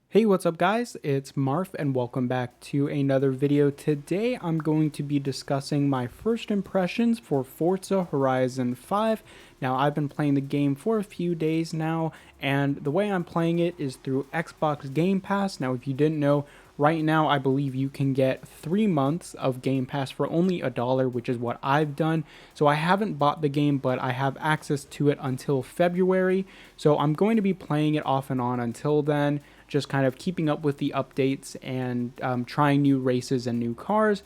Hey, what's up guys? It's Marf and welcome back to another video. Today I'm going to be discussing my first impressions for Forza Horizon 5. Now I've been playing the game for a few days now, and the way I'm playing it is through Xbox Game Pass. Now if you didn't know, right now I believe you can get 3 months of Game Pass for only $1, which is what I've done. So I haven't bought the game, but I have access to it until February. So I'm going to be playing it off and on until then, just kind of keeping up with the updates and trying new races and new cars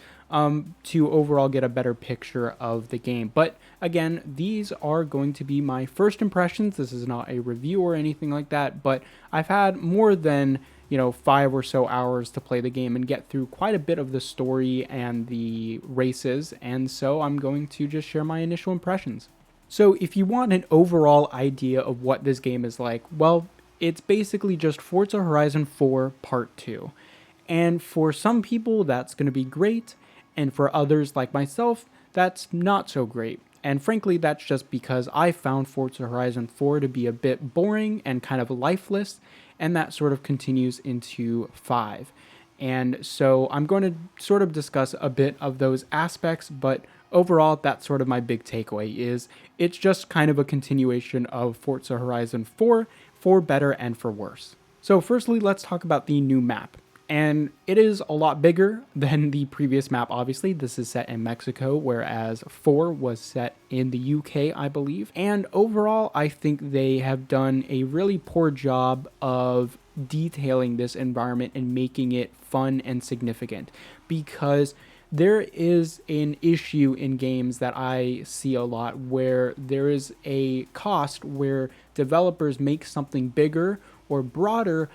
to overall get a better picture of the game. But again, these are going to be my first impressions. This is not a review or anything like that, but I've had more than 5 or so hours to play the game and get through quite a bit of the story and the races, and so I'm going to just share my initial impressions. So if you want an overall idea of what this game is like, well, it's basically just Forza Horizon 4 Part 2. And for some people, that's going to be great. And for others, like myself, that's not so great. And frankly, that's just because I found Forza Horizon 4 to be a bit boring and kind of lifeless. And that sort of continues into 5. And so I'm going to sort of discuss a bit of those aspects, but overall, that's sort of my big takeaway is it's just kind of a continuation of Forza Horizon 4 for better and for worse. So firstly, let's talk about the new map. And it is a lot bigger than the previous map, obviously. This is set in Mexico, whereas 4 was set in the UK, I believe. And overall, I think they have done a really poor job of detailing this environment and making it fun and significant, because there is an issue in games that I see a lot where there is a cost where developers make something bigger or broader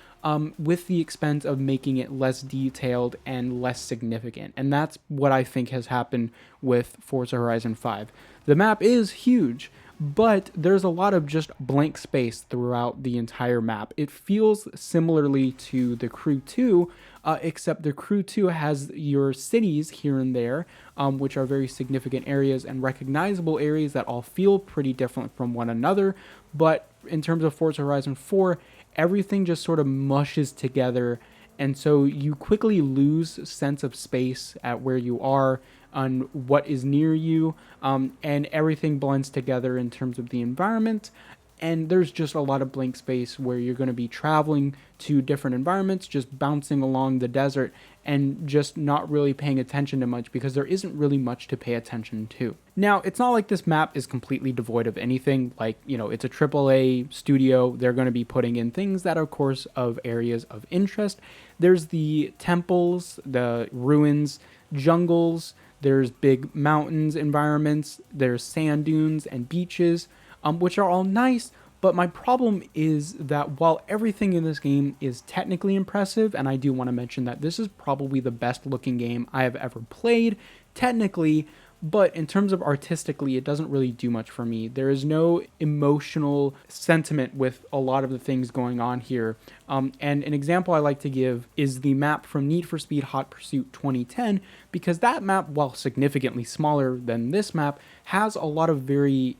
with the expense of making it less detailed and less significant. And that's what I think has happened with Forza Horizon 5. The map is huge, but there's a lot of just blank space throughout the entire map. It feels similarly to the Crew 2, except the Crew 2 has your cities here and there, which are very significant areas and recognizable areas that all feel pretty different from one another. But in terms of Forza Horizon 4, everything just sort of mushes together, and so you quickly lose sense of space at where you are, on what is near you, and everything blends together in terms of the environment. And there's just a lot of blank space where you're going to be traveling to different environments, just bouncing along the desert and just not really paying attention to much because there isn't really much to pay attention to. Now, it's not like this map is completely devoid of anything. Like, it's a AAA studio. They're going to be putting in things that are, of course, of areas of interest. There's the temples, the ruins, jungles, there's big mountains environments, there's sand dunes and beaches, which are all nice, but my problem is that while everything in this game is technically impressive, and I do want to mention that this is probably the best looking game I have ever played, technically, but in terms of artistically, it doesn't really do much for me. There is no emotional sentiment with a lot of the things going on here. And an example I like to give is the map from Need for Speed Hot Pursuit 2010, because that map, while significantly smaller than this map, has a lot of very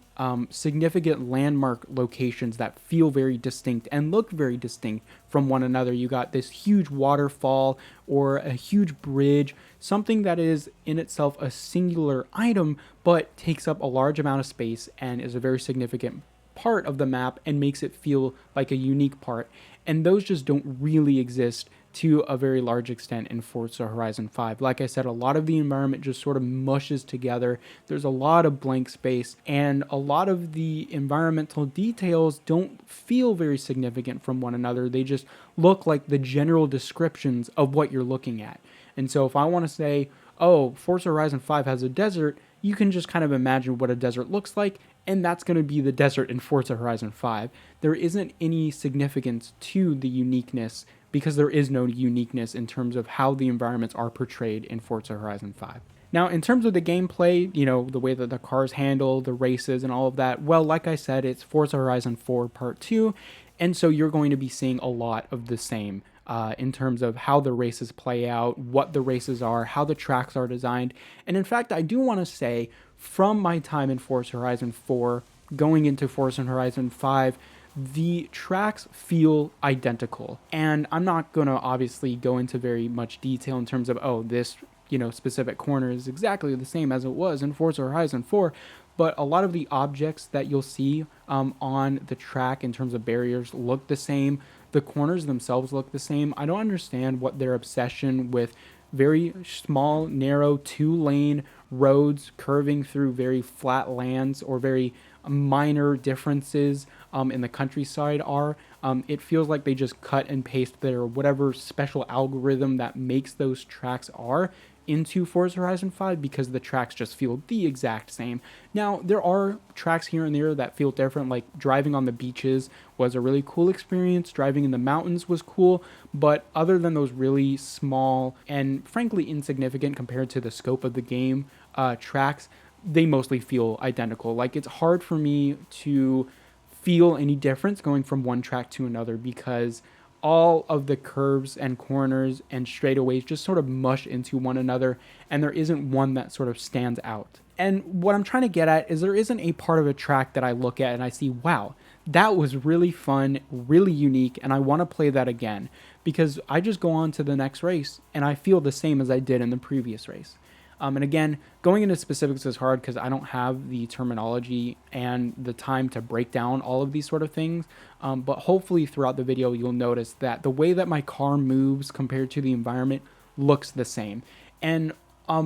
significant landmark locations that feel very distinct and look very distinct from one another. You got this huge waterfall or a huge bridge, something that is in itself a singular item but takes up a large amount of space and is a very significant part of the map and makes it feel like a unique part. And those just don't really exist to a very large extent in Forza Horizon 5. Like I said, a lot of the environment just sort of mushes together. There's a lot of blank space, and a lot of the environmental details don't feel very significant from one another. They just look like the general descriptions of what you're looking at. And so if I want to say, oh, Forza Horizon 5 has a desert, you can just kind of imagine what a desert looks like, and that's going to be the desert in Forza Horizon 5. There isn't any significance to the uniqueness because there is no uniqueness in terms of how the environments are portrayed in Forza Horizon 5. Now, in terms of the gameplay, the way that the cars handle, the races, and all of that, well, like I said, it's Forza Horizon 4 Part 2, and so you're going to be seeing a lot of the same in terms of how the races play out, what the races are, how the tracks are designed. And in fact, I do want to say, from my time in Forza Horizon 4, going into Forza Horizon 5, the tracks feel identical. And I'm not going to obviously go into very much detail in terms of, oh, this, specific corner is exactly the same as it was in Forza Horizon 4. But a lot of the objects that you'll see on the track in terms of barriers look the same. The corners themselves look the same. I don't understand what their obsession with very small, narrow, 2-lane roads curving through very flat lands or very minor differences in the countryside are. It feels like they just cut and paste their whatever special algorithm that makes those tracks are into Forza Horizon 5 because the tracks just feel the exact same. Now, there are tracks here and there that feel different, like driving on the beaches was a really cool experience, driving in the mountains was cool, but other than those really small and frankly insignificant compared to the scope of the game tracks, they mostly feel identical. Like, it's hard for me to feel any difference going from one track to another because all of the curves and corners and straightaways just sort of mush into one another, and there isn't one that sort of stands out. And what I'm trying to get at is there isn't a part of a track that I look at and I see, wow, that was really fun, really unique, and I want to play that again, because I just go on to the next race and I feel the same as I did in the previous race. And again, going into specifics is hard because I don't have the terminology and the time to break down all of these sort of things. But hopefully throughout the video, you'll notice that the way that my car moves compared to the environment looks the same. And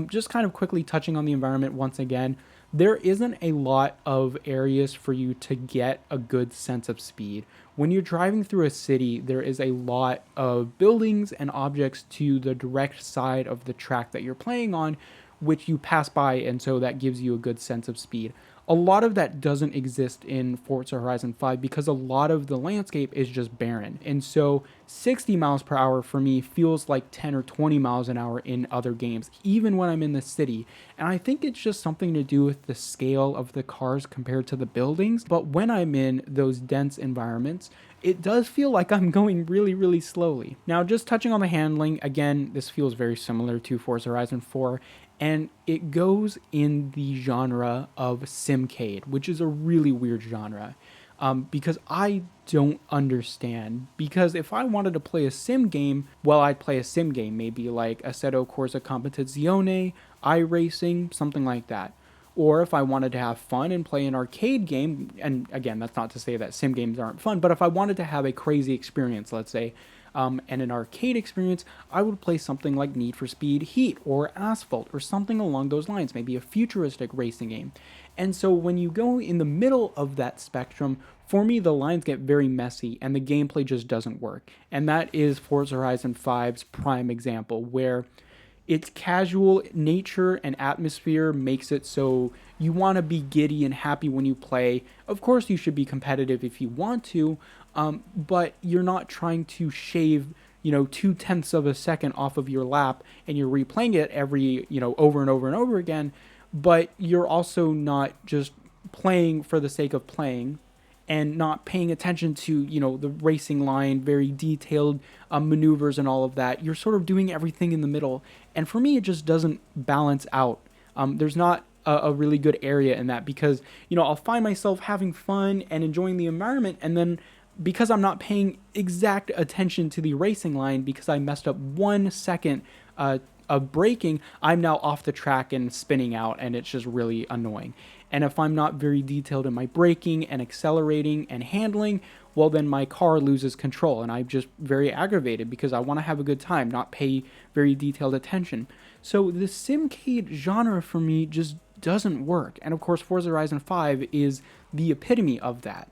just kind of quickly touching on the environment once again, there isn't a lot of areas for you to get a good sense of speed. When you're driving through a city, there is a lot of buildings and objects to the direct side of the track that you're playing on, which you pass by, and so that gives you a good sense of speed. A lot of that doesn't exist in Forza Horizon 5 because a lot of the landscape is just barren. And so 60 miles per hour for me feels like 10 or 20 miles an hour in other games, even when I'm in the city. And I think it's just something to do with the scale of the cars compared to the buildings. But when I'm in those dense environments, it does feel like I'm going really, really slowly. Now, just touching on the handling, again, this feels very similar to Forza Horizon 4. And it goes in the genre of simcade, which is a really weird genre because I don't understand. Because if I wanted to play a sim game, well, I'd play a sim game, maybe like Assetto Corsa Competizione, iRacing, something like that. Or if I wanted to have fun and play an arcade game, and again, that's not to say that sim games aren't fun, but if I wanted to have a crazy experience, let's say, and an arcade experience, I would play something like Need for Speed Heat or Asphalt or something along those lines, maybe a futuristic racing game. And so when you go in the middle of that spectrum, for me, the lines get very messy and the gameplay just doesn't work. And that is Forza Horizon 5's prime example, where its casual nature and atmosphere makes it so you want to be giddy and happy when you play. Of course, you should be competitive if you want to, but you're not trying to shave, 0.2 of a second off of your lap and you're replaying it every, over and over and over again. But you're also not just playing for the sake of playing and not paying attention to, the racing line, very detailed maneuvers and all of that. You're sort of doing everything in the middle. And for me, it just doesn't balance out. There's not a really good area in that because, I'll find myself having fun and enjoying the environment. And then because I'm not paying exact attention to the racing line because I messed up 1 second of braking, I'm now off the track and spinning out, and it's just really annoying. And if I'm not very detailed in my braking and accelerating and handling, well, then my car loses control, and I'm just very aggravated because I want to have a good time, not pay very detailed attention. So the simcade genre for me just doesn't work. And of course, Forza Horizon 5 is the epitome of that.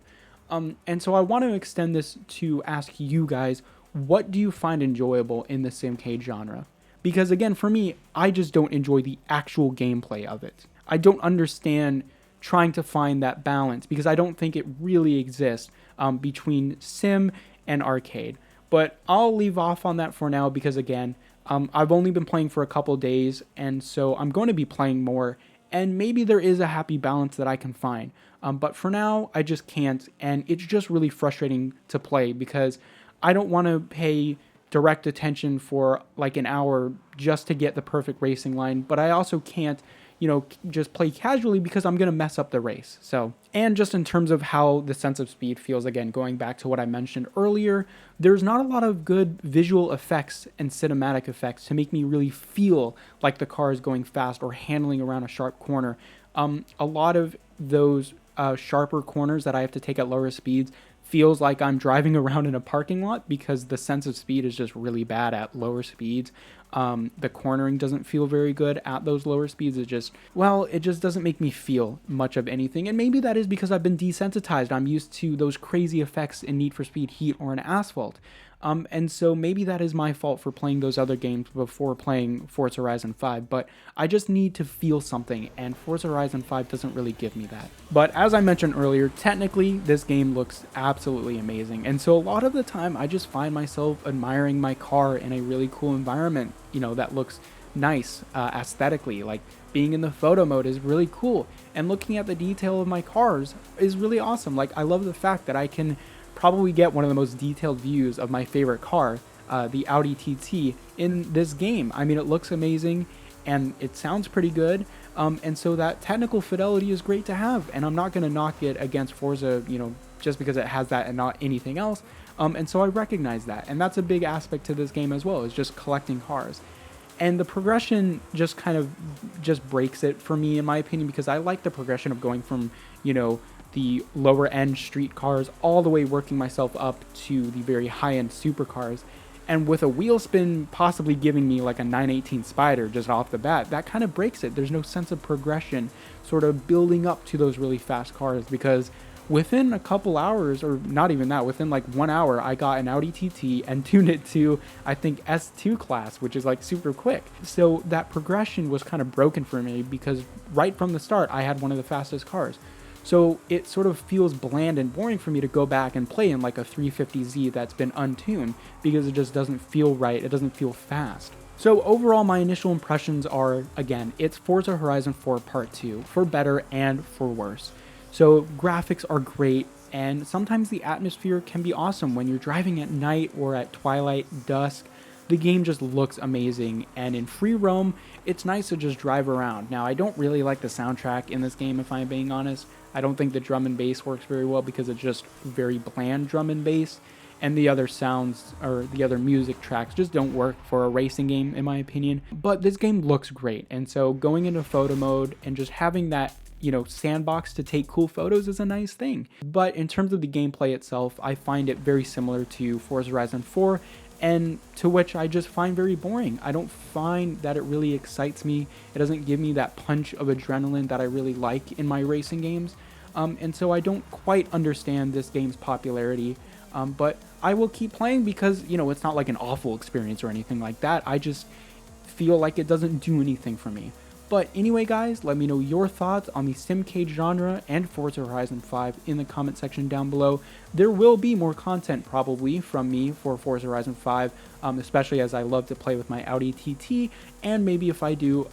And so I want to extend this to ask you guys, what do you find enjoyable in the simcade genre? Because again, for me, I just don't enjoy the actual gameplay of it. I don't understand trying to find that balance because I don't think it really exists between sim and arcade. But I'll leave off on that for now because again, I've only been playing for a couple days, and so I'm going to be playing more, and maybe there is a happy balance that I can find. But for now, I just can't, and it's just really frustrating to play because I don't want to pay direct attention for like an hour just to get the perfect racing line, but I also can't, just play casually because I'm going to mess up the race. So, and just in terms of how the sense of speed feels, again, going back to what I mentioned earlier, there's not a lot of good visual effects and cinematic effects to make me really feel like the car is going fast or handling around a sharp corner. A lot of those sharper corners that I have to take at lower speeds feels like I'm driving around in a parking lot because the sense of speed is just really bad at lower speeds. The cornering doesn't feel very good at those lower speeds. It just doesn't make me feel much of anything. And maybe that is because I've been desensitized. I'm used to those crazy effects in Need for Speed Heat or in Asphalt. And so maybe that is my fault for playing those other games before playing Forza Horizon 5, but I just need to feel something, and Forza Horizon 5 doesn't really give me that. But as I mentioned earlier, technically, this game looks absolutely amazing, and so a lot of the time, I just find myself admiring my car in a really cool environment, that looks nice aesthetically. Like, being in the photo mode is really cool, and looking at the detail of my cars is really awesome. Like, I love the fact that I can probably get one of the most detailed views of my favorite car, the Audi TT, in this game. I mean, it looks amazing and it sounds pretty good, and so that technical fidelity is great to have, and I'm not going to knock it against Forza, just because it has that and not anything else, and so I recognize that, and that's a big aspect to this game as well, is just collecting cars. And the progression just kind of just breaks it for me, in my opinion, because I like the progression of going from, the lower end street cars all the way working myself up to the very high end supercars. And with a wheel spin possibly giving me like a 918 Spider just off the bat, that kind of breaks it. There's no sense of progression sort of building up to those really fast cars, because within a couple hours, or not even that, within like 1 hour, I got an Audi TT and tuned it to, I think, S2 class, which is like super quick. So that progression was kind of broken for me because right from the start, I had one of the fastest cars. So it sort of feels bland and boring for me to go back and play in like a 350Z that's been untuned, because it just doesn't feel right. It doesn't feel fast. So overall, my initial impressions are, again, it's Forza Horizon 4 Part 2, for better and for worse. So graphics are great, and sometimes the atmosphere can be awesome when you're driving at night or at twilight, dusk. The game just looks amazing, and in free roam, it's nice to just drive around. Now, I don't really like the soundtrack in this game, if I'm being honest. I don't think the drum and bass works very well because it's just very bland drum and bass, and the other sounds or the other music tracks just don't work for a racing game, in my opinion. But this game looks great, and so going into photo mode and just having that sandbox to take cool photos is a nice thing. But in terms of the gameplay itself, I find it very similar to Forza Horizon 4, and to which I just find very boring. I don't find that it really excites me. It doesn't give me that punch of adrenaline that I really like in my racing games. And so I don't quite understand this game's popularity. But I will keep playing because, it's not like an awful experience or anything like that. I just feel like it doesn't do anything for me. But anyway, guys, let me know your thoughts on the SimCade genre and Forza Horizon 5 in the comment section down below. There will be more content probably from me for Forza Horizon 5, especially as I love to play with my Audi TT, and maybe if I do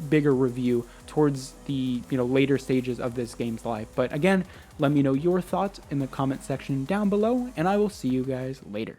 bigger review towards the later stages of this game's life. But again, let me know your thoughts in the comment section down below, and I will see you guys later.